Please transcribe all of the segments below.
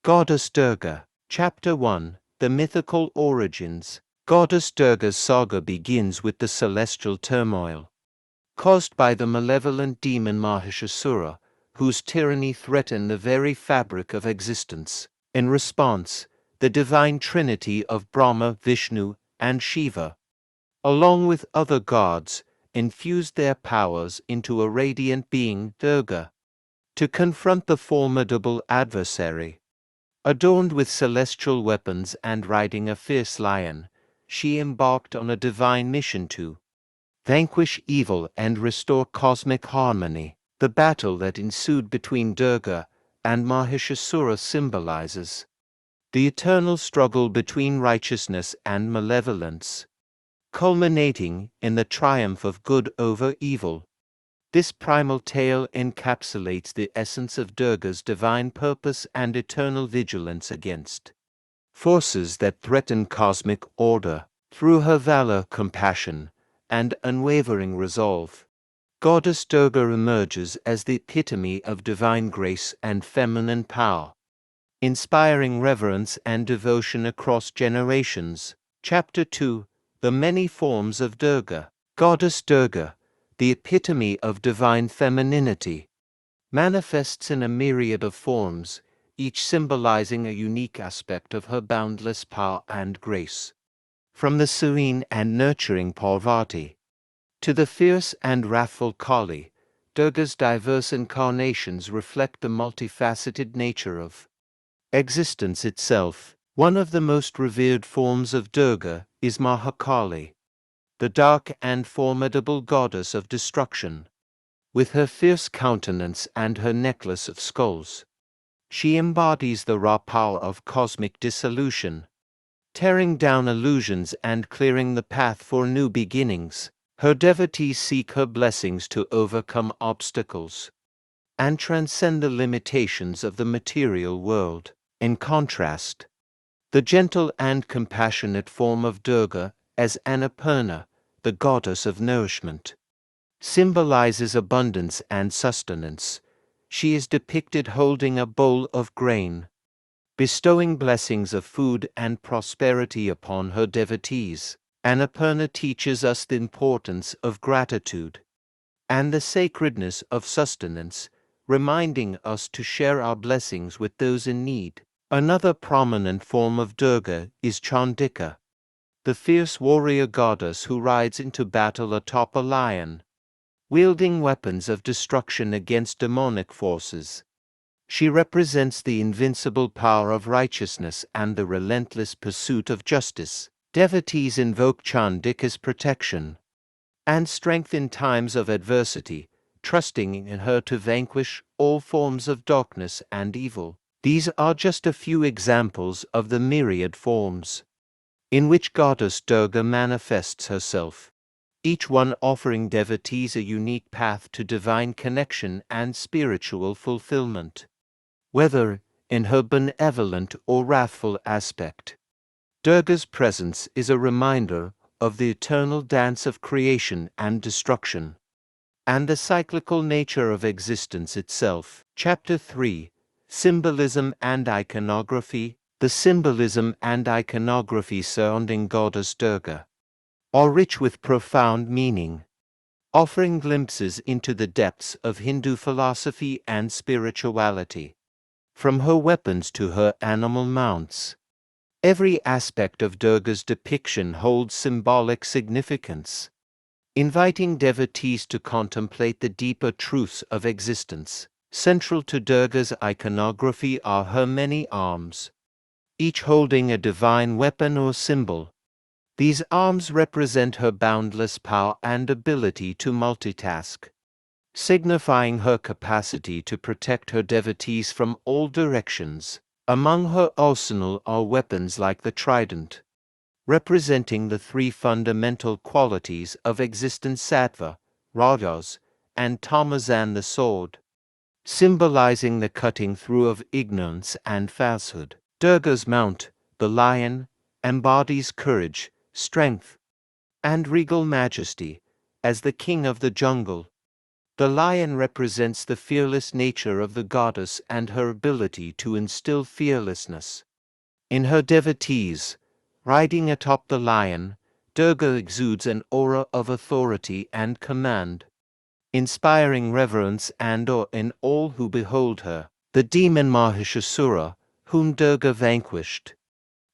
Goddess Durga. Chapter 1. The Mythical Origins. Goddess Durga's saga begins with the celestial turmoil caused by the malevolent demon Mahishasura, whose tyranny threatened the very fabric of existence. In response, the divine trinity of Brahma, Vishnu, and Shiva, along with other gods, infused their powers into a radiant being, Durga, to confront the formidable adversary. Adorned with celestial weapons and riding a fierce lion, she embarked on a divine mission to vanquish evil and restore cosmic harmony. The battle that ensued between Durga and Mahishasura symbolizes the eternal struggle between righteousness and malevolence, culminating in the triumph of good over evil. This primal tale encapsulates the essence of Durga's divine purpose and eternal vigilance against forces that threaten cosmic order. Through her valor, compassion, and unwavering resolve, Goddess Durga emerges as the epitome of divine grace and feminine power, inspiring reverence and devotion across generations. Chapter 2. The Many Forms of Durga. Goddess Durga, the epitome of divine femininity, manifests in a myriad of forms, each symbolizing a unique aspect of her boundless power and grace. From the serene and nurturing Parvati to the fierce and wrathful Kali, Durga's diverse incarnations reflect the multifaceted nature of existence itself. One of the most revered forms of Durga is Mahakali, the dark and formidable goddess of destruction. With her fierce countenance and her necklace of skulls, she embodies the raw power of cosmic dissolution, tearing down illusions and clearing the path for new beginnings. Her devotees seek her blessings to overcome obstacles and transcend the limitations of the material world. In contrast, the gentle and compassionate form of Durga as Annapurna, the goddess of nourishment, symbolizes abundance and sustenance. She is depicted holding a bowl of grain, bestowing blessings of food and prosperity upon her devotees. Annapurna teaches us the importance of gratitude and the sacredness of sustenance, reminding us to share our blessings with those in need. Another prominent form of Durga is Chandika, the fierce warrior goddess who rides into battle atop a lion, wielding weapons of destruction against demonic forces. She represents the invincible power of righteousness and the relentless pursuit of justice. Devotees invoke Chandika's protection and strength in times of adversity, trusting in her to vanquish all forms of darkness and evil. These are just a few examples of the myriad forms in which Goddess Durga manifests herself, each one offering devotees a unique path to divine connection and spiritual fulfillment. Whether in her benevolent or wrathful aspect, Durga's presence is a reminder of the eternal dance of creation and destruction, and the cyclical nature of existence itself. Chapter 3. Symbolism and Iconography. The symbolism and iconography surrounding Goddess Durga are rich with profound meaning, offering glimpses into the depths of Hindu philosophy and spirituality. From her weapons to her animal mounts, every aspect of Durga's depiction holds symbolic significance, inviting devotees to contemplate the deeper truths of existence. Central to Durga's iconography are her many arms, each holding a divine weapon or symbol. These arms represent her boundless power and ability to multitask, signifying her capacity to protect her devotees from all directions. Among her arsenal are weapons like the trident, representing the three fundamental qualities of existence: sattva, rajas, and tamas, the sword, symbolizing the cutting through of ignorance and falsehood. Durga's mount, the lion, embodies courage, strength, and regal majesty as the king of the jungle, The lion represents the fearless nature of the goddess and her ability to instill fearlessness. In her devotees, riding atop the lion, Durga exudes an aura of authority and command, inspiring reverence and awe in all who behold her. The demon Mahishasura, whom Durga vanquished,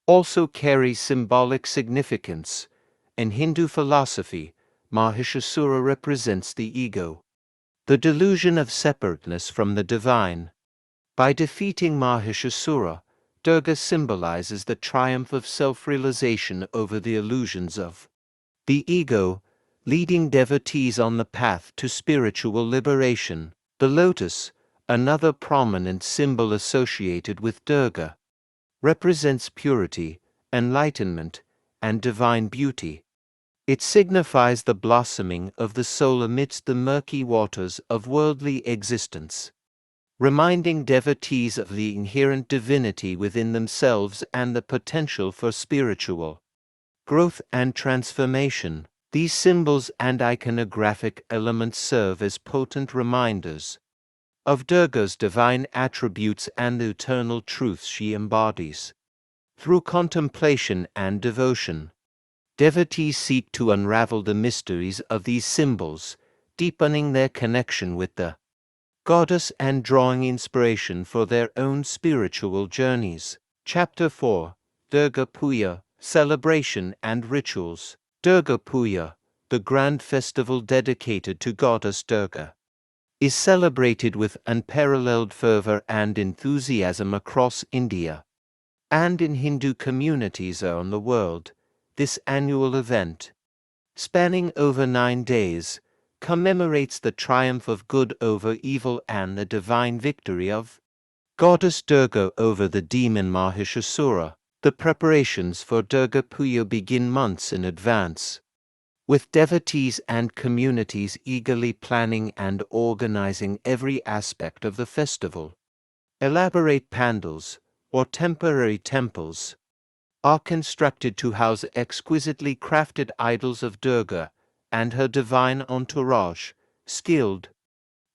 also carries symbolic significance. In Hindu philosophy, Mahishasura represents the ego, the delusion of separateness from the divine. By defeating Mahishasura, Durga symbolizes the triumph of self-realization over the illusions of the ego, leading devotees on the path to spiritual liberation. The lotus, another prominent symbol associated with Durga, represents purity, enlightenment, and divine beauty. It signifies the blossoming of the soul amidst the murky waters of worldly existence, reminding devotees of the inherent divinity within themselves and the potential for spiritual growth and transformation. These symbols and iconographic elements serve as potent reminders of Durga's divine attributes and the eternal truths she embodies. Through contemplation and devotion, devotees seek to unravel the mysteries of these symbols, deepening their connection with the goddess and drawing inspiration for their own spiritual journeys. Chapter 4: Durga Puja, Celebration and Rituals. Durga Puja, the grand festival dedicated to Goddess Durga, is celebrated with unparalleled fervor and enthusiasm across India and in Hindu communities around the world. This annual event, spanning over 9 days, commemorates the triumph of good over evil and the divine victory of Goddess Durga over the demon Mahishasura. The preparations for Durga Puja begin months in advance, with devotees and communities eagerly planning and organizing every aspect of the festival. Elaborate pandals, or temporary temples, are constructed to house exquisitely crafted idols of Durga and her divine entourage. Skilled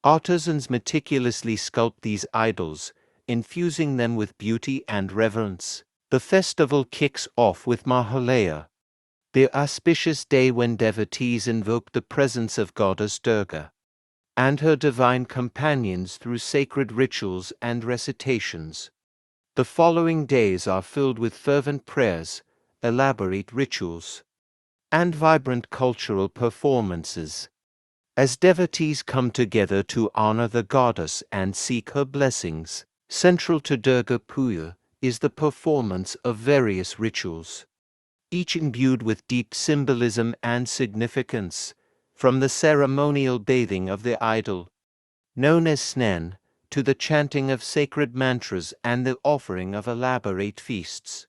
artisans meticulously sculpt these idols, infusing them with beauty and reverence. The festival kicks off with Mahalaya, the auspicious day when devotees invoke the presence of Goddess Durga and her divine companions through sacred rituals and recitations. The following days are filled with fervent prayers, elaborate rituals, and vibrant cultural performances, as devotees come together to honor the goddess and seek her blessings. Central to Durga Puja is the performance of various rituals, each imbued with deep symbolism and significance, from the ceremonial bathing of the idol, known as Snan, to the chanting of sacred mantras and the offering of elaborate feasts.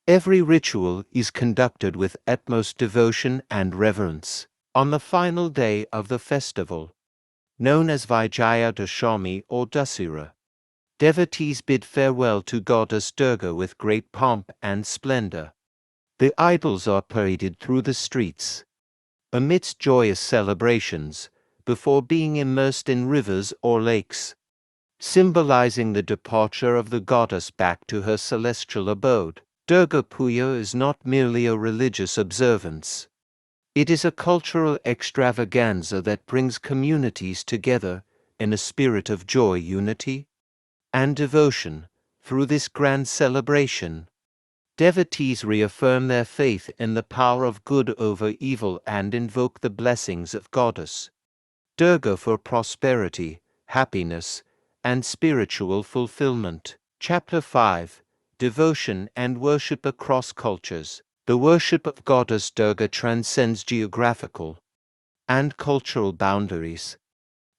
Every ritual is conducted with utmost devotion and reverence. On the final day of the festival, known as Vijaya Dashami or Dasera, devotees bid farewell to Goddess Durga with great pomp and splendor. The idols are paraded through the streets, amidst joyous celebrations, before being immersed in rivers or lakes, symbolizing the departure of the goddess back to her celestial abode. Durga Puja is not merely a religious observance. It is a cultural extravaganza that brings communities together in a spirit of joy, unity, and devotion. Through this grand celebration, devotees reaffirm their faith in the power of good over evil and invoke the blessings of Goddess Durga for prosperity, happiness, and spiritual fulfillment. Chapter 5: Devotion and Worship Across Cultures. The worship of Goddess Durga transcends geographical and cultural boundaries,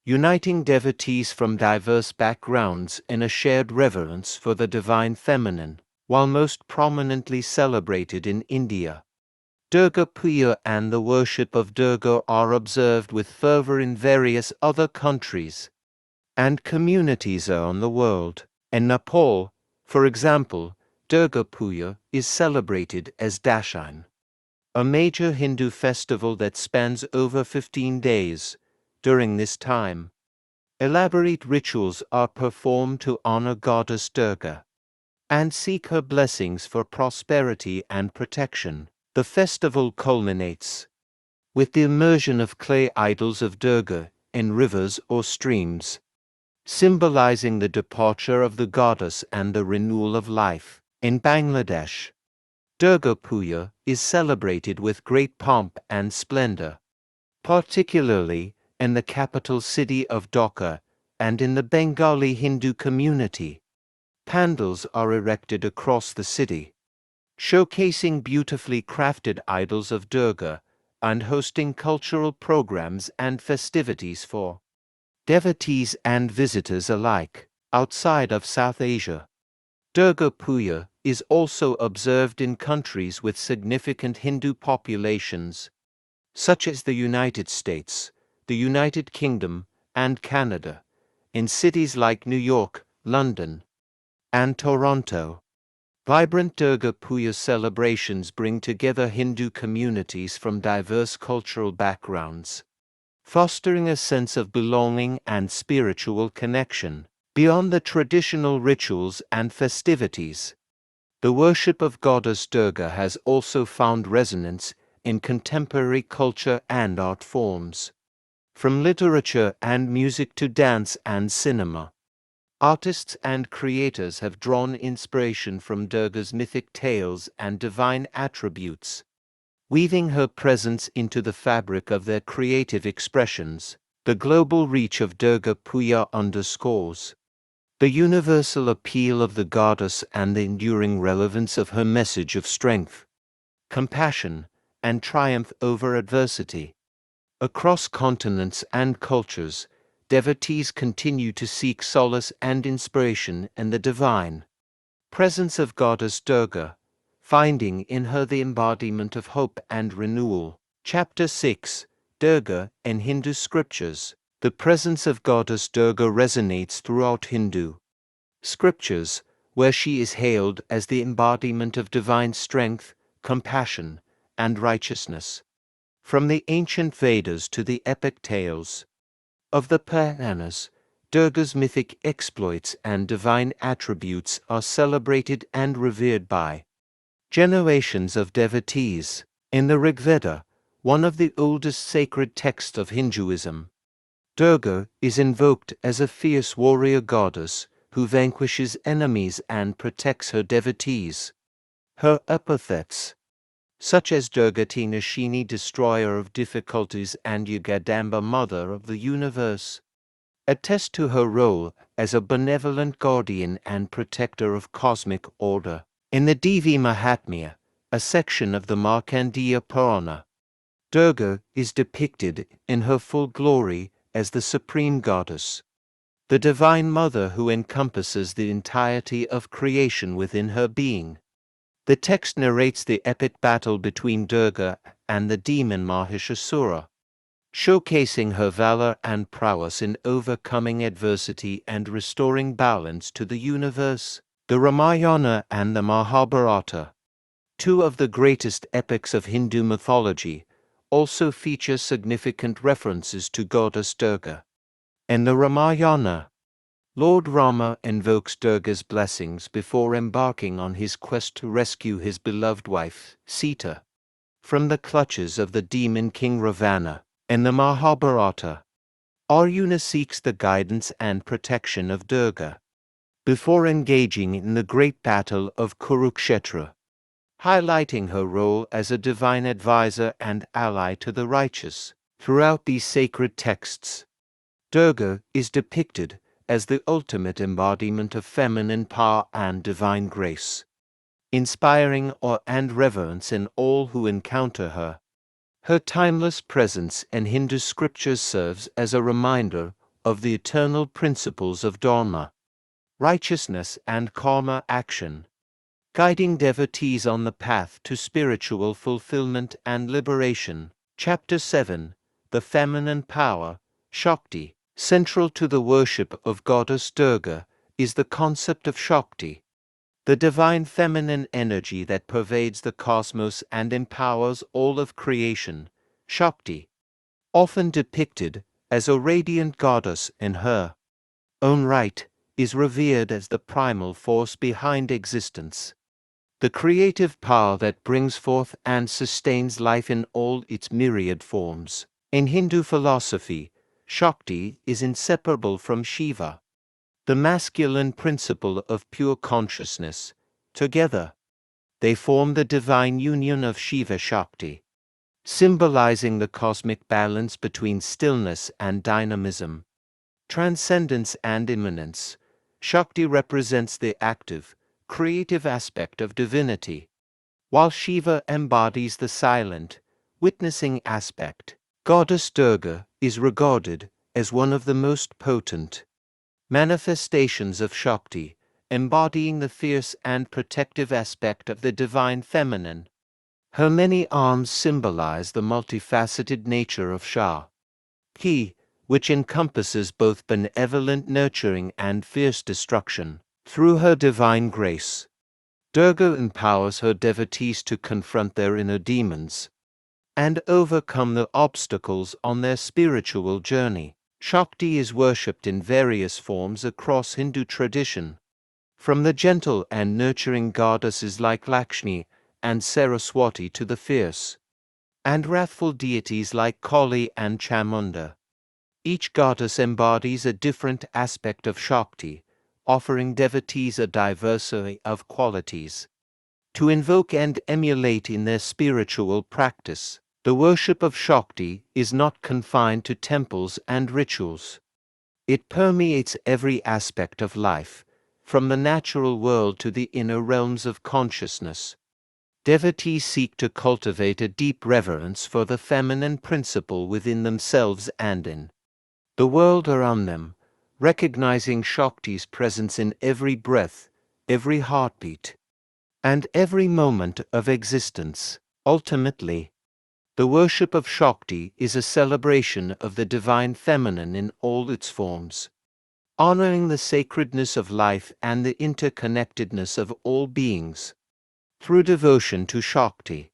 uniting devotees from diverse backgrounds in a shared reverence for the divine feminine. While most prominently celebrated in India, Durga Puja and the worship of Durga are observed with fervor in various other countries and communities around the world. In Nepal, for example, Durga Puja is celebrated as Dashain, a major Hindu festival that spans over 15 days, During this time, elaborate rituals are performed to honor Goddess Durga and seek her blessings for prosperity and protection. The festival culminates with the immersion of clay idols of Durga in rivers or streams, symbolizing the departure of the goddess and the renewal of life. In Bangladesh, Durga Puja is celebrated with great pomp and splendor, particularly in the capital city of Dhaka and in the Bengali Hindu community. Pandals are erected across the city, showcasing beautifully crafted idols of Durga and hosting cultural programs and festivities for devotees and visitors alike. Outside of South Asia, Durga Puja is also observed in countries with significant Hindu populations, such as the United States, the United Kingdom, and Canada, in cities like New York, London, and Toronto. Vibrant Durga Puja celebrations bring together Hindu communities from diverse cultural backgrounds, fostering a sense of belonging and spiritual connection. Beyond the traditional rituals and festivities, the worship of Goddess Durga has also found resonance in contemporary culture and art forms. From literature and music to dance and cinema, artists and creators have drawn inspiration from Durga's mythic tales and divine attributes, weaving her presence into the fabric of their creative expressions. The global reach of Durga Puja underscores the universal appeal of the goddess and the enduring relevance of her message of strength, compassion, and triumph over adversity. Across continents and cultures, devotees continue to seek solace and inspiration in the divine presence of Goddess Durga, finding in her the embodiment of hope and renewal. Chapter 6: Durga in Hindu Scriptures. The presence of Goddess Durga resonates throughout Hindu scriptures, where she is hailed as the embodiment of divine strength, compassion, and righteousness. From the ancient Vedas to the epic tales of the Puranas, Durga's mythic exploits and divine attributes are celebrated and revered by generations of devotees. In the Rigveda, one of the oldest sacred texts of Hinduism, Durga is invoked as a fierce warrior goddess who vanquishes enemies and protects her devotees. Her epithets, such as Durgatinashini, destroyer of difficulties, and Yugadamba, mother of the universe, attest to her role as a benevolent guardian and protector of cosmic order. In the Devi Mahatmya, a section of the Markandeya Purana, Durga is depicted in her full glory as the supreme goddess, the divine mother who encompasses the entirety of creation within her being. The text narrates the epic battle between Durga and the demon Mahishasura, showcasing her valor and prowess in overcoming adversity and restoring balance to the universe. The Ramayana and the Mahabharata, two of the greatest epics of Hindu mythology, also feature significant references to Goddess Durga. In the Ramayana, Lord Rama invokes Durga's blessings before embarking on his quest to rescue his beloved wife, Sita, from the clutches of the demon king Ravana. In the Mahabharata, Arjuna seeks the guidance and protection of Durga before engaging in the great battle of Kurukshetra, highlighting her role as a divine advisor and ally to the righteous. Throughout these sacred texts, Durga is depicted as the ultimate embodiment of feminine power and divine grace, inspiring awe and reverence in all who encounter her. Her timeless presence in Hindu scriptures serves as a reminder of the eternal principles of Dharma, righteousness, and karma action, guiding devotees on the path to spiritual fulfillment and liberation. Chapter 7: The Feminine Power, Shakti. Central to the worship of Goddess Durga is the concept of Shakti, the divine feminine energy that pervades the cosmos and empowers all of creation. Shakti, often depicted as a radiant goddess in her own right, is revered as the primal force behind existence, the creative power that brings forth and sustains life in all its myriad forms. In Hindu philosophy, Shakti is inseparable from Shiva, the masculine principle of pure consciousness. Together, they form the divine union of Shiva Shakti, symbolizing the cosmic balance between stillness and dynamism, transcendence and immanence. Shakti represents the active, creative aspect of divinity, while Shiva embodies the silent, witnessing aspect. Goddess Durga is regarded as one of the most potent manifestations of Shakti, embodying the fierce and protective aspect of the divine feminine. Her many arms symbolize the multifaceted nature of Shakti, which encompasses both benevolent nurturing and fierce destruction. Through her divine grace, Durga empowers her devotees to confront their inner demons and overcome the obstacles on their spiritual journey. Shakti is worshipped in various forms across Hindu tradition, from the gentle and nurturing goddesses like Lakshmi and Saraswati to the fierce and wrathful deities like Kali and Chamunda. Each goddess embodies a different aspect of Shakti, offering devotees a diversity of qualities to invoke and emulate in their spiritual practice. The worship of Shakti is not confined to temples and rituals. It permeates every aspect of life, from the natural world to the inner realms of consciousness. Devotees seek to cultivate a deep reverence for the feminine principle within themselves and in the world around them, recognizing Shakti's presence in every breath, every heartbeat, and every moment of existence. Ultimately, the worship of Shakti is a celebration of the divine feminine in all its forms, honoring the sacredness of life and the interconnectedness of all beings. Through devotion to Shakti,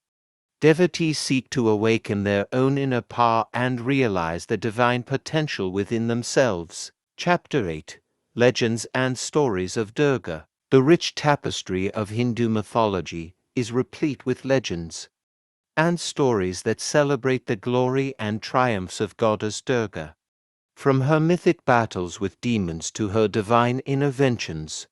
devotees seek to awaken their own inner power and realize the divine potential within themselves. Chapter 8: Legends and Stories of Durga. The rich tapestry of Hindu mythology is replete with legends and stories that celebrate the glory and triumphs of Goddess Durga. From her mythic battles with demons to her divine interventions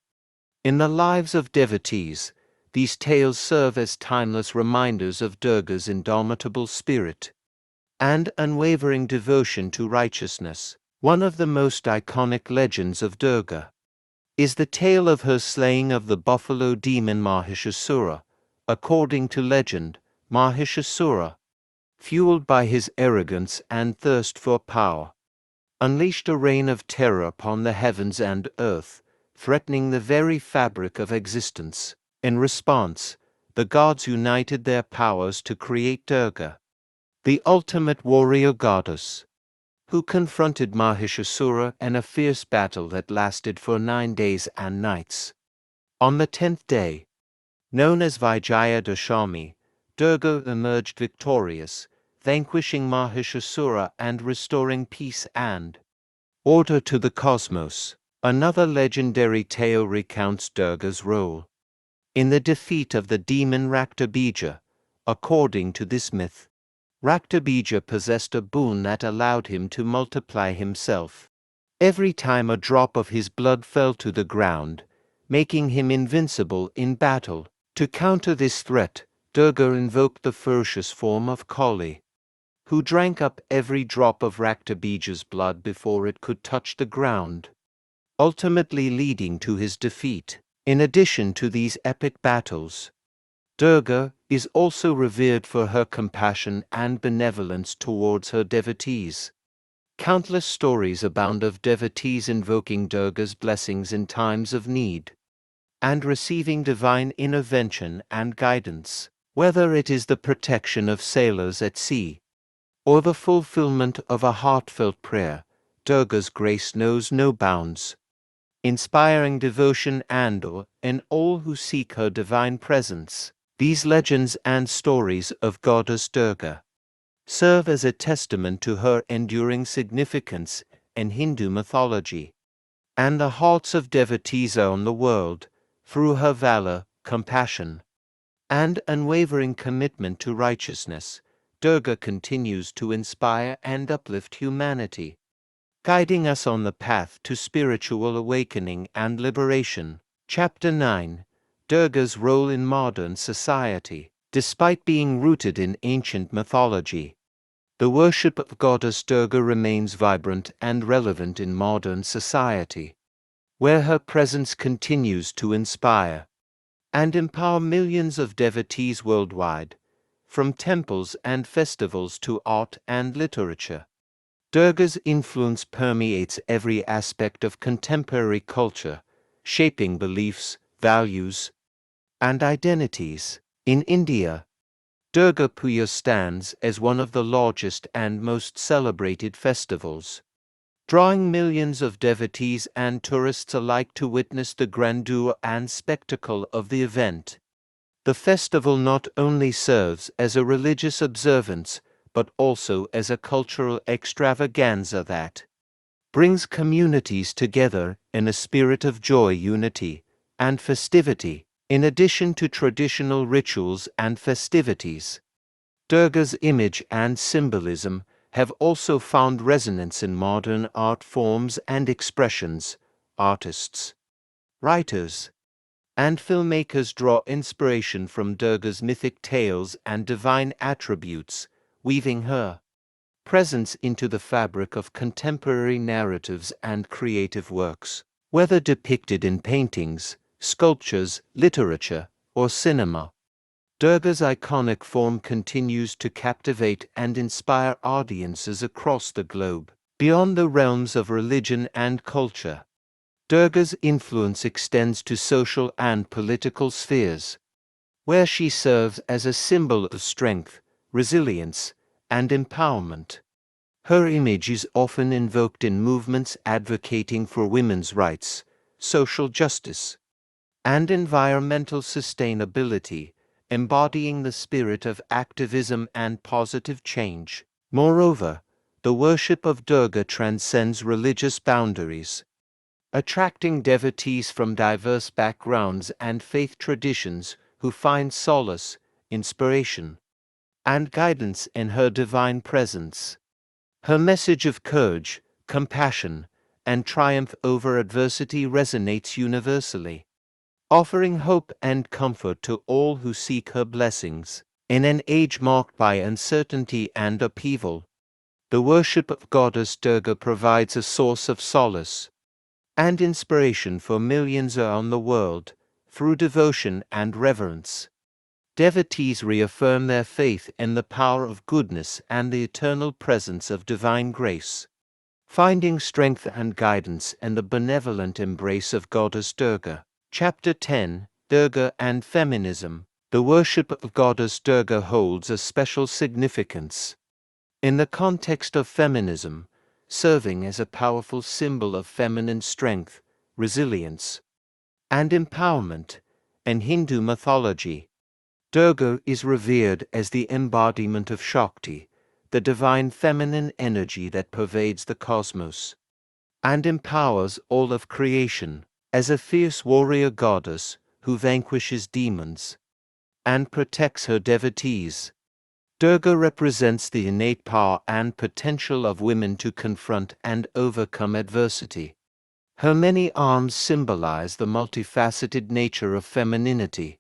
in the lives of devotees, these tales serve as timeless reminders of Durga's indomitable spirit and unwavering devotion to righteousness. One of the most iconic legends of Durga is the tale of her slaying of the buffalo demon Mahishasura. According to legend, Mahishasura, fueled by his arrogance and thirst for power, unleashed a reign of terror upon the heavens and earth, threatening the very fabric of existence. In response, the gods united their powers to create Durga, the ultimate warrior goddess, who confronted Mahishasura in a fierce battle that lasted for 9 days and nights. On the 10th day, known as Vijaya Dashami, Durga emerged victorious, vanquishing Mahishasura and restoring peace and order to the cosmos. Another legendary tale recounts Durga's role in the defeat of the demon Raktabija. According to this myth, Raktabija possessed a boon that allowed him to multiply himself every time a drop of his blood fell to the ground, making him invincible in battle. To counter this threat, Durga invoked the ferocious form of Kali, who drank up every drop of Raktabija's blood before it could touch the ground, ultimately leading to his defeat. In addition to these epic battles, Durga is also revered for her compassion and benevolence towards her devotees. Countless stories abound of devotees invoking Durga's blessings in times of need and receiving divine intervention and guidance. Whether it is the protection of sailors at sea or the fulfillment of a heartfelt prayer, Durga's grace knows no bounds, inspiring devotion and awe in all who seek her divine presence. These legends and stories of Goddess Durga serve as a testament to her enduring significance in Hindu mythology. And the hearts of devotees around the world, through her valor, compassion, and unwavering commitment to righteousness, Durga continues to inspire and uplift humanity, guiding us on the path to spiritual awakening and liberation. Chapter 9: Durga's Role in Modern Society. Despite being rooted in ancient mythology, the worship of Goddess Durga remains vibrant and relevant in modern society, where her presence continues to inspire and empower millions of devotees worldwide, from temples and festivals to art and literature. Durga's influence permeates every aspect of contemporary culture, shaping beliefs, values, and identities. In India, Durga Puja stands as one of the largest and most celebrated festivals, drawing millions of devotees and tourists alike to witness the grandeur and spectacle of the event. The festival not only serves as a religious observance, but also as a cultural extravaganza that brings communities together in a spirit of joy, unity, and festivity. In addition to traditional rituals and festivities, Durga's image and symbolism have also found resonance in modern art forms and expressions. Artists, writers, and filmmakers draw inspiration from Durga's mythic tales and divine attributes, weaving her presence into the fabric of contemporary narratives and creative works. Whether depicted in paintings, sculptures, literature, or cinema, Durga's iconic form continues to captivate and inspire audiences across the globe. Beyond the realms of religion and culture, Durga's influence extends to social and political spheres, where she serves as a symbol of strength, resilience, and empowerment. Her image is often invoked in movements advocating for women's rights, social justice, and environmental sustainability, embodying the spirit of activism and positive change. Moreover, the worship of Durga transcends religious boundaries, attracting devotees from diverse backgrounds and faith traditions who find solace, inspiration, and guidance in her divine presence. Her message of courage, compassion, and triumph over adversity resonates universally, offering hope and comfort to all who seek her blessings. In an age marked by uncertainty and upheaval, the worship of Goddess Durga provides a source of solace and inspiration for millions around the world. Through devotion and reverence, devotees reaffirm their faith in the power of goodness and the eternal presence of divine grace, finding strength and guidance in the benevolent embrace of Goddess Durga. Chapter 10: Durga and Feminism. The worship of Goddess Durga holds a special significance in the context of feminism, serving as a powerful symbol of feminine strength, resilience, and empowerment. In Hindu mythology, Durga is revered as the embodiment of Shakti, the divine feminine energy that pervades the cosmos and empowers all of creation. As a fierce warrior goddess who vanquishes demons and protects her devotees, Durga represents the innate power and potential of women to confront and overcome adversity. Her many arms symbolize the multifaceted nature of femininity,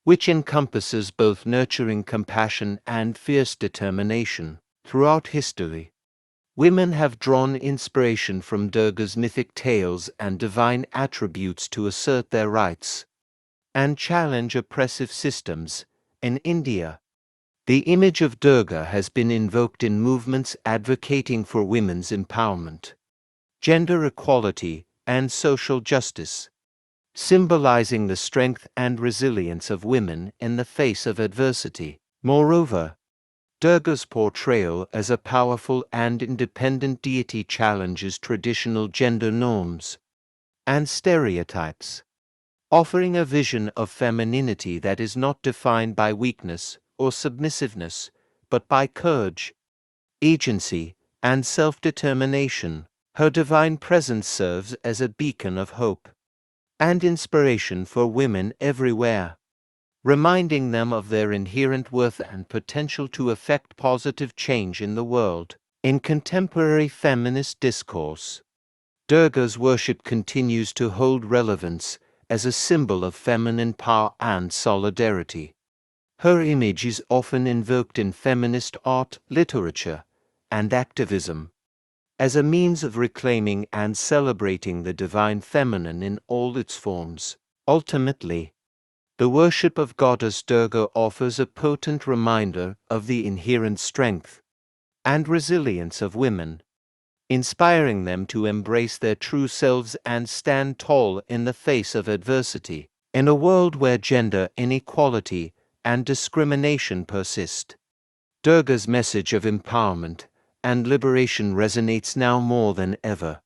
which encompasses both nurturing compassion and fierce determination. Throughout history, women have drawn inspiration from Durga's mythic tales and divine attributes to assert their rights and challenge oppressive systems. In India, the image of Durga has been invoked in movements advocating for women's empowerment, gender equality, and social justice, symbolizing the strength and resilience of women in the face of adversity. Moreover, Durga's portrayal as a powerful and independent deity challenges traditional gender norms and stereotypes, offering a vision of femininity that is not defined by weakness or submissiveness, but by courage, agency, and self-determination. Her divine presence serves as a beacon of hope and inspiration for women everywhere, reminding them of their inherent worth and potential to effect positive change in the world. In contemporary feminist discourse, Durga's worship continues to hold relevance as a symbol of feminine power and solidarity. Her image is often invoked in feminist art, literature, and activism as a means of reclaiming and celebrating the divine feminine in all its forms. Ultimately, the worship of Goddess Durga offers a potent reminder of the inherent strength and resilience of women, inspiring them to embrace their true selves and stand tall in the face of adversity. In a world where gender inequality and discrimination persist, Durga's message of empowerment and liberation resonates now more than ever,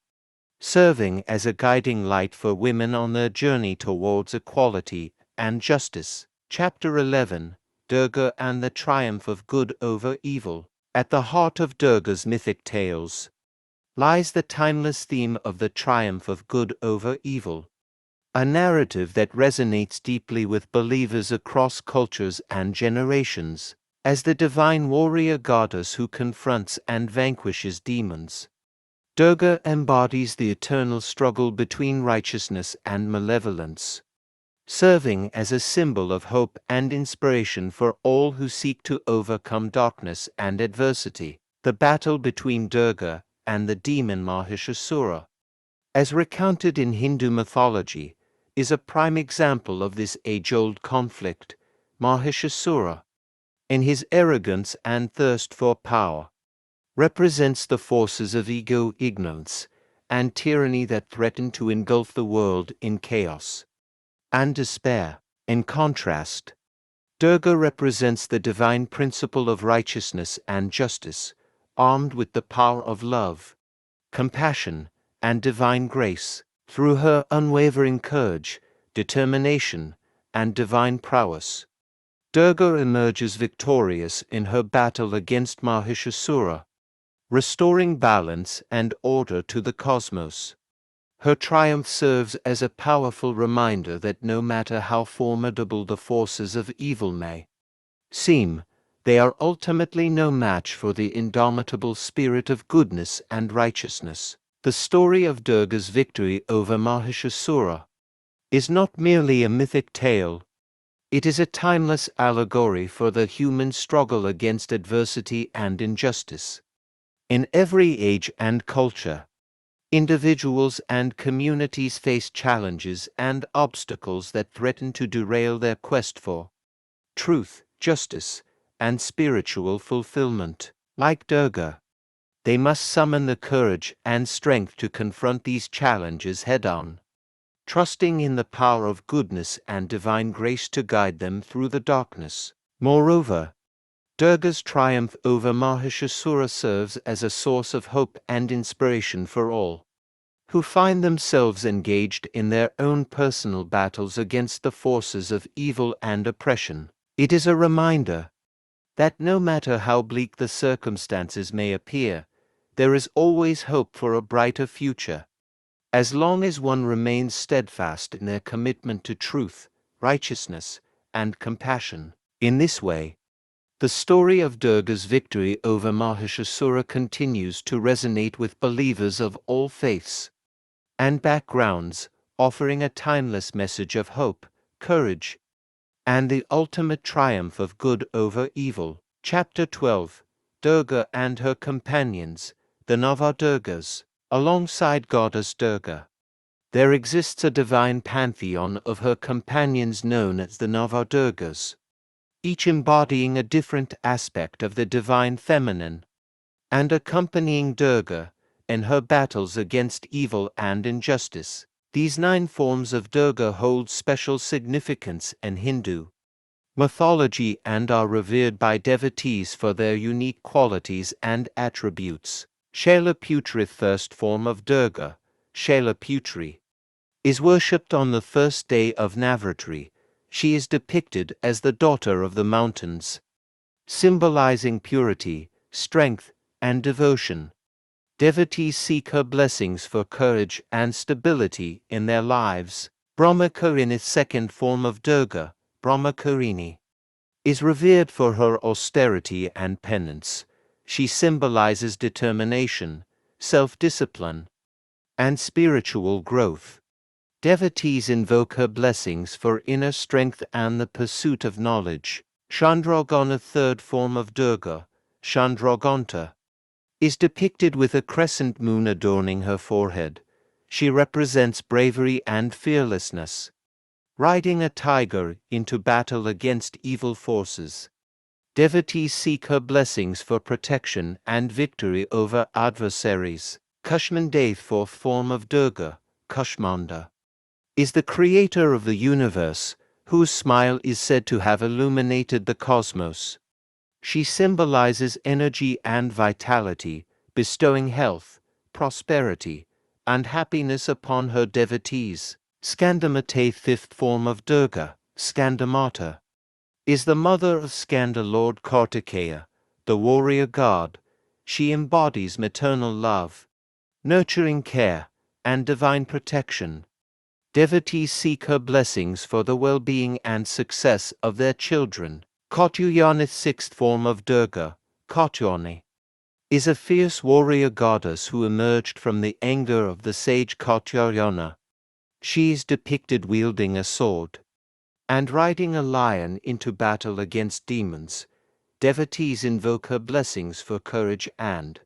serving as a guiding light for women on their journey towards equality and justice. Chapter 11: Durga and the Triumph of Good over Evil. At the heart of Durga's mythic tales lies the timeless theme of the triumph of good over evil, a narrative that resonates deeply with believers across cultures and generations. As the divine warrior goddess who confronts and vanquishes demons, Durga embodies the eternal struggle between righteousness and malevolence, serving as a symbol of hope and inspiration for all who seek to overcome darkness and adversity. The battle between Durga and the demon Mahishasura, as recounted in Hindu mythology, is a prime example of this age-old conflict. Mahishasura, in his arrogance and thirst for power, represents the forces of ego, ignorance, and tyranny that threaten to engulf the world in chaos and despair. In contrast, Durga represents the divine principle of righteousness and justice, armed with the power of love, compassion, and divine grace. Through her unwavering courage, determination, and divine prowess, Durga emerges victorious in her battle against Mahishasura, restoring balance and order to the cosmos. Her triumph serves as a powerful reminder that no matter how formidable the forces of evil may seem, they are ultimately no match for the indomitable spirit of goodness and righteousness. The story of Durga's victory over Mahishasura is not merely a mythic tale. It is a timeless allegory for the human struggle against adversity and injustice. In every age and culture, individuals and communities face challenges and obstacles that threaten to derail their quest for truth, justice, and spiritual fulfillment. Like Durga, they must summon the courage and strength to confront these challenges head-on, trusting in the power of goodness and divine grace to guide them through the darkness. Moreover, Durga's triumph over Mahishasura serves as a source of hope and inspiration for all who find themselves engaged in their own personal battles against the forces of evil and oppression. It is a reminder that no matter how bleak the circumstances may appear, there is always hope for a brighter future, as long as one remains steadfast in their commitment to truth, righteousness, and compassion. In this way, the story of Durga's victory over Mahishasura continues to resonate with believers of all faiths and backgrounds, offering a timeless message of hope, courage, and the ultimate triumph of good over evil. Chapter 12: Durga and her companions, the Navadurgas. Alongside Goddess Durga, there exists a divine pantheon of her companions known as the Navadurgas, each embodying a different aspect of the divine feminine, and accompanying Durga in her battles against evil and injustice. These 9 forms of Durga hold special significance in Hindu mythology and are revered by devotees for their unique qualities and attributes. Shailaputri, first form of Durga, Shailaputri, is worshipped on the first day of Navratri. She is depicted as the daughter of the mountains, symbolizing purity, strength, and devotion. Devotees seek her blessings for courage and stability in their lives. Brahmacharini, second form of Durga, Brahmacharini, is revered for her austerity and penance. She symbolizes determination, self-discipline, and spiritual growth. Devotees invoke her blessings for inner strength and the pursuit of knowledge. Chandraghana, third form of Durga, Chandraghanta, is depicted with a crescent moon adorning her forehead. She represents bravery and fearlessness, riding a tiger into battle against evil forces. Devotees seek her blessings for protection and victory over adversaries. Kushmanda, fourth form of Durga, Kushmanda, is the creator of the universe, whose smile is said to have illuminated the cosmos. She symbolizes energy and vitality, bestowing health, prosperity, and happiness upon her devotees. Skandamata, fifth form of Durga, Skandamata, is the mother of Skanda, Lord Kartikeya, the warrior god. She embodies maternal love, nurturing care, and divine protection. Devotees seek her blessings for the well-being and success of their children. Katyayani, sixth form of Durga, Katyayani, is a fierce warrior goddess who emerged from the anger of the sage Katyayana. She is depicted wielding a sword and riding a lion into battle against demons. Devotees invoke her blessings for courage and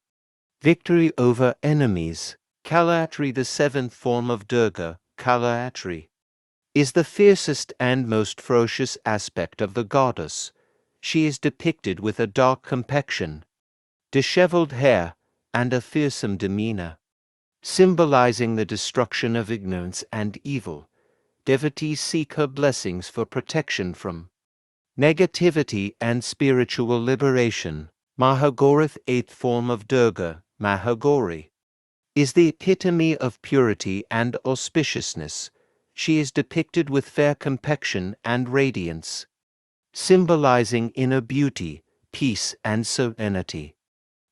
victory over enemies. Kalatri, the seventh form of Durga, Kalatri, is the fiercest and most ferocious aspect of the goddess. She is depicted with a dark complexion, disheveled hair, and a fearsome demeanor, symbolizing the destruction of ignorance and evil. Devotees seek her blessings for protection from negativity and spiritual liberation. Mahagauri, eighth form of Durga, Mahagauri, is the epitome of purity and auspiciousness. She is depicted with fair complexion and radiance, symbolizing inner beauty, peace, and serenity.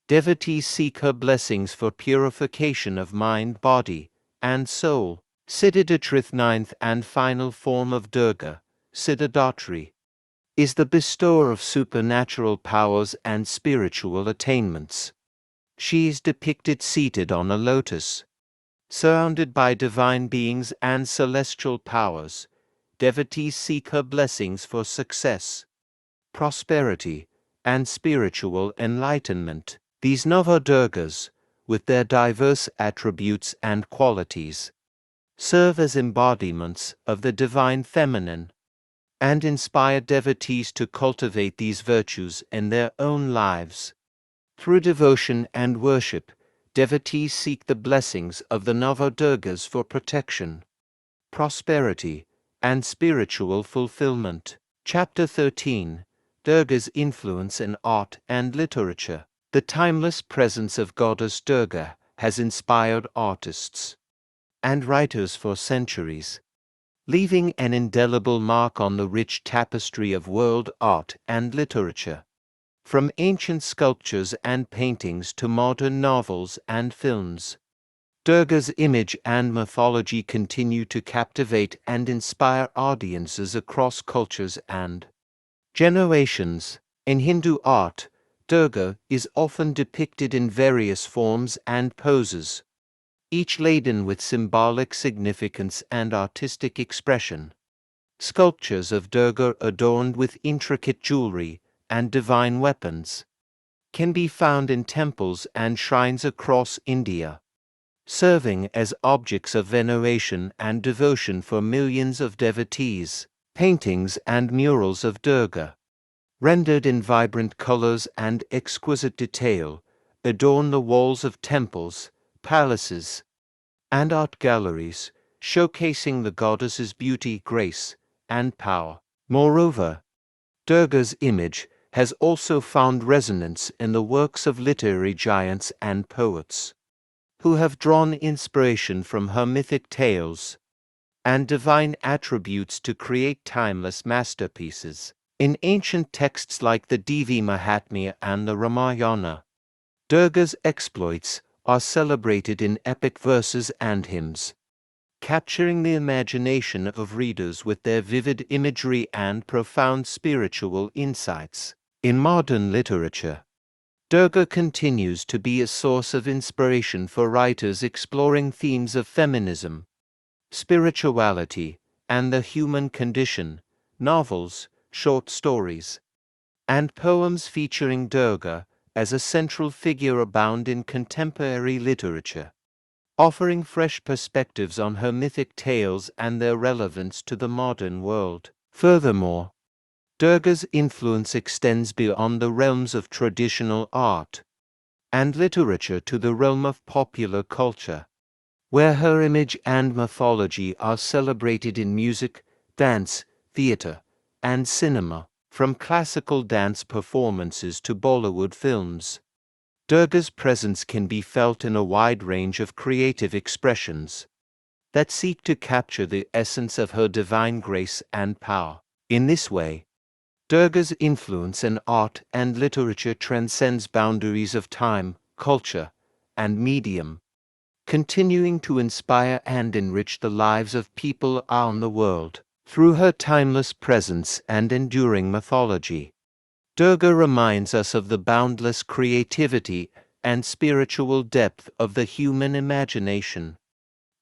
Devotees seek her blessings for purification of mind, body, and soul. Siddharthi, ninth and final form of Durga, Siddharthi, is the bestower of supernatural powers and spiritual attainments. She is depicted seated on a lotus, surrounded by divine beings and celestial powers. Devotees seek her blessings for success, prosperity, and spiritual enlightenment. These Navadurgas, with their diverse attributes and qualities, serve as embodiments of the divine feminine and inspire devotees to cultivate these virtues in their own lives. Through devotion and worship, devotees seek the blessings of the Navadurgas for protection, prosperity, and spiritual fulfillment. Chapter 13. Durga's influence in art and literature. The timeless presence of Goddess Durga has inspired artists and writers for centuries, leaving an indelible mark on the rich tapestry of world art and literature. From ancient sculptures and paintings to modern novels and films, Durga's image and mythology continue to captivate and inspire audiences across cultures and generations. In Hindu art, Durga is often depicted in various forms and poses, each laden with symbolic significance and artistic expression. Sculptures of Durga adorned with intricate jewelry and divine weapons can be found in temples and shrines across India, serving as objects of veneration and devotion for millions of devotees. Paintings and murals of Durga, rendered in vibrant colors and exquisite detail, adorn the walls of temples, palaces, and art galleries, showcasing the goddess's beauty, grace, and power. Moreover, Durga's image has also found resonance in the works of literary giants and poets, who have drawn inspiration from her mythic tales and divine attributes to create timeless masterpieces. In ancient texts like the Devi Mahatmya and the Ramayana, Durga's exploits are celebrated in epic verses and hymns, capturing the imagination of readers with their vivid imagery and profound spiritual insights. In modern literature, Durga continues to be a source of inspiration for writers exploring themes of feminism, spirituality, and the human condition. Novels, short stories, and poems featuring Durga as a central figure abound in contemporary literature, offering fresh perspectives on her mythic tales and their relevance to the modern world. Furthermore, Durga's influence extends beyond the realms of traditional art and literature to the realm of popular culture, where her image and mythology are celebrated in music, dance, theatre, and cinema. From classical dance performances to Bollywood films, Durga's presence can be felt in a wide range of creative expressions that seek to capture the essence of her divine grace and power. In this way, Durga's influence in art and literature transcends boundaries of time, culture, and medium, continuing to inspire and enrich the lives of people around the world. Through her timeless presence and enduring mythology, Durga reminds us of the boundless creativity and spiritual depth of the human imagination,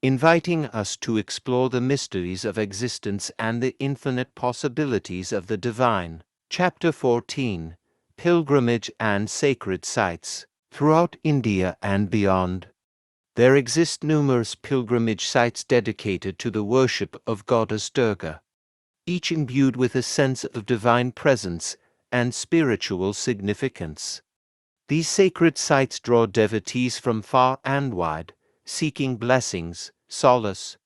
inviting us to explore the mysteries of existence and the infinite possibilities of the divine. Chapter 14: Pilgrimage and Sacred Sites. Throughout India and beyond, there exist numerous pilgrimage sites dedicated to the worship of Goddess Durga, each imbued with a sense of divine presence and spiritual significance. These sacred sites draw devotees from far and wide, seeking blessings, solace,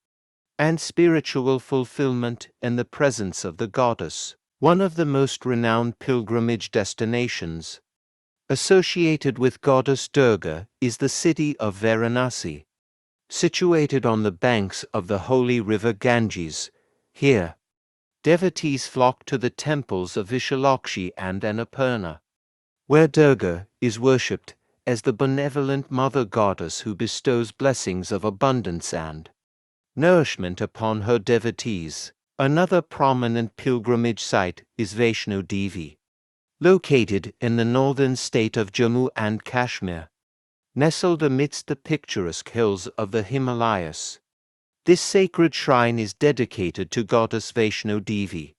and spiritual fulfillment in the presence of the goddess. One of the most renowned pilgrimage destinations associated with Goddess Durga is the city of Varanasi, situated on the banks of the holy river Ganges. Here, devotees flock to the temples of Vishalakshi and Annapurna, where Durga is worshipped as the benevolent mother goddess who bestows blessings of abundance and nourishment upon her devotees. Another prominent pilgrimage site is Vaishno Devi, located in the northern state of Jammu and Kashmir, nestled amidst the picturesque hills of the Himalayas. This sacred shrine is dedicated to Goddess Vaishno Devi,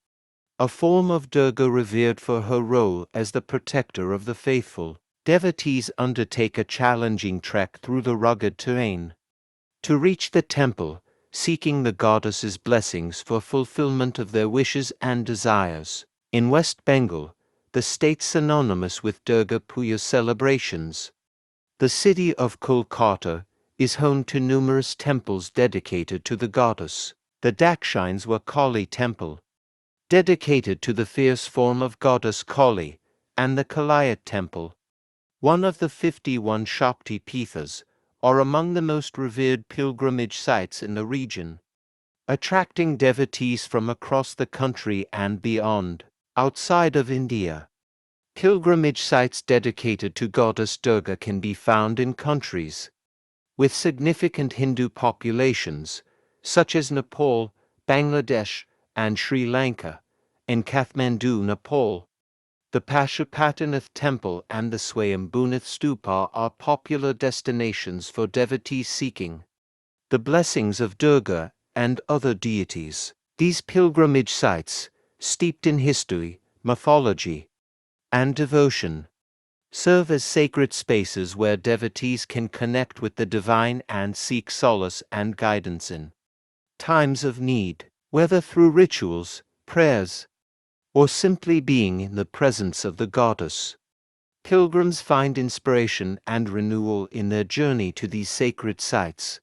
a form of Durga revered for her role as the protector of the faithful. Devotees undertake a challenging trek through the rugged terrain to reach the temple, seeking the goddess's blessings for fulfillment of their wishes and desires. In West Bengal, the state synonymous with Durga Puja celebrations, the city of Kolkata is home to numerous temples dedicated to the goddess. The Dakshineswar Kali Temple, dedicated to the fierce form of goddess Kali, and the Kalayat Temple, one of the 51 Shakti Pithas, are among the most revered pilgrimage sites in the region, attracting devotees from across the country and beyond. Outside of India, pilgrimage sites dedicated to Goddess Durga can be found in countries with significant Hindu populations, such as Nepal, Bangladesh, and Sri Lanka. In Kathmandu, Nepal, the Pashupatinath Temple and the Swayambhunath Stupa are popular destinations for devotees seeking the blessings of Durga and other deities. These pilgrimage sites, steeped in history, mythology, and devotion, serve as sacred spaces where devotees can connect with the divine and seek solace and guidance in times of need. Whether through rituals, prayers, or simply being in the presence of the goddess, pilgrims find inspiration and renewal in their journey to these sacred sites,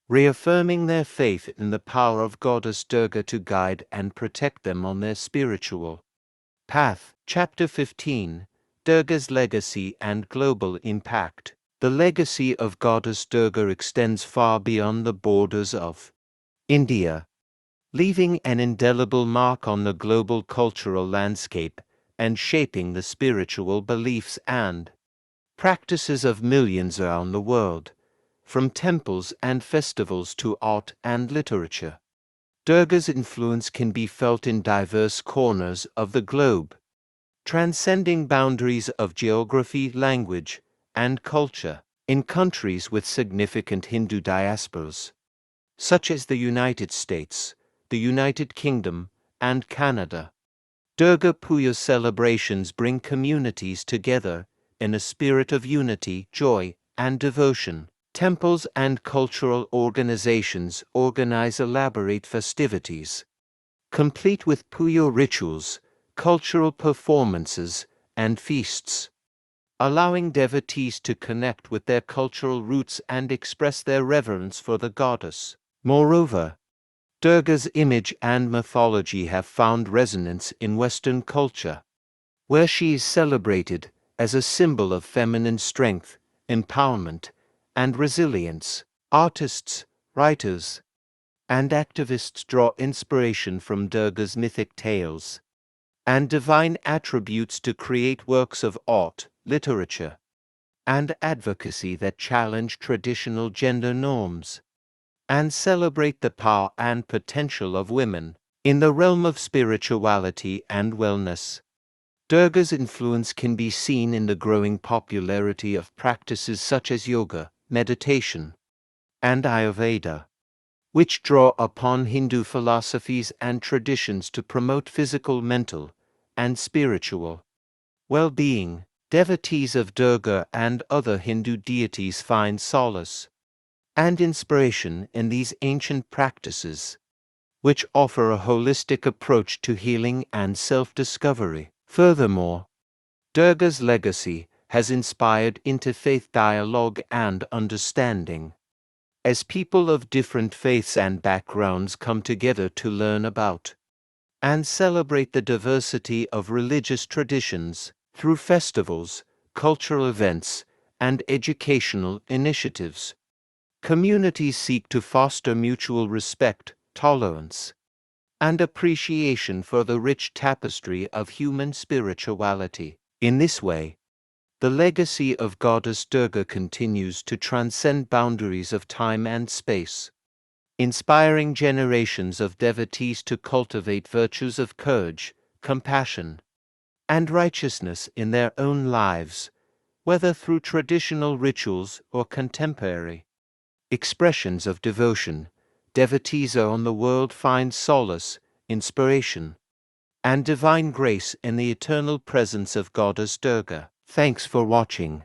reaffirming their faith in the power of Goddess Durga to guide and protect them on their spiritual path. Chapter 15: Durga's Legacy and Global Impact. The legacy of Goddess Durga extends far beyond the borders of India, leaving an indelible mark on the global cultural landscape and shaping the spiritual beliefs and practices of millions around the world, from temples and festivals to art and literature. Durga's influence can be felt in diverse corners of the globe, transcending boundaries of geography, language, and culture. In countries with significant Hindu diasporas, such as the United States, the United Kingdom, and Canada, Durga Puja celebrations bring communities together in a spirit of unity, joy, and devotion. Temples and cultural organizations organize elaborate festivities, complete with puja rituals, cultural performances, and feasts, allowing devotees to connect with their cultural roots and express their reverence for the goddess. Moreover, Durga's image and mythology have found resonance in Western culture, where she is celebrated as a symbol of feminine strength, empowerment, and resilience. Artists, writers, and activists draw inspiration from Durga's mythic tales and divine attributes to create works of art, literature, and advocacy that challenge traditional gender norms and celebrate the power and potential of women. In the realm of spirituality and wellness, Durga's influence can be seen in the growing popularity of practices such as yoga, meditation, and Ayurveda, which draw upon Hindu philosophies and traditions to promote physical, mental, and spiritual well-being. Devotees of Durga and other Hindu deities find solace and inspiration in these ancient practices, which offer a holistic approach to healing and self-discovery. Furthermore, Durga's legacy has inspired interfaith dialogue and understanding, as people of different faiths and backgrounds come together to learn about and celebrate the diversity of religious traditions. Through festivals, cultural events, and educational initiatives, communities seek to foster mutual respect, tolerance, and appreciation for the rich tapestry of human spirituality. In this way, the legacy of Goddess Durga continues to transcend boundaries of time and space, inspiring generations of devotees to cultivate virtues of courage, compassion, and righteousness in their own lives, whether through traditional rituals or contemporary expressions of devotion. Devotees around the world find solace, inspiration, and divine grace in the eternal presence of Goddess Durga. Thanks for watching.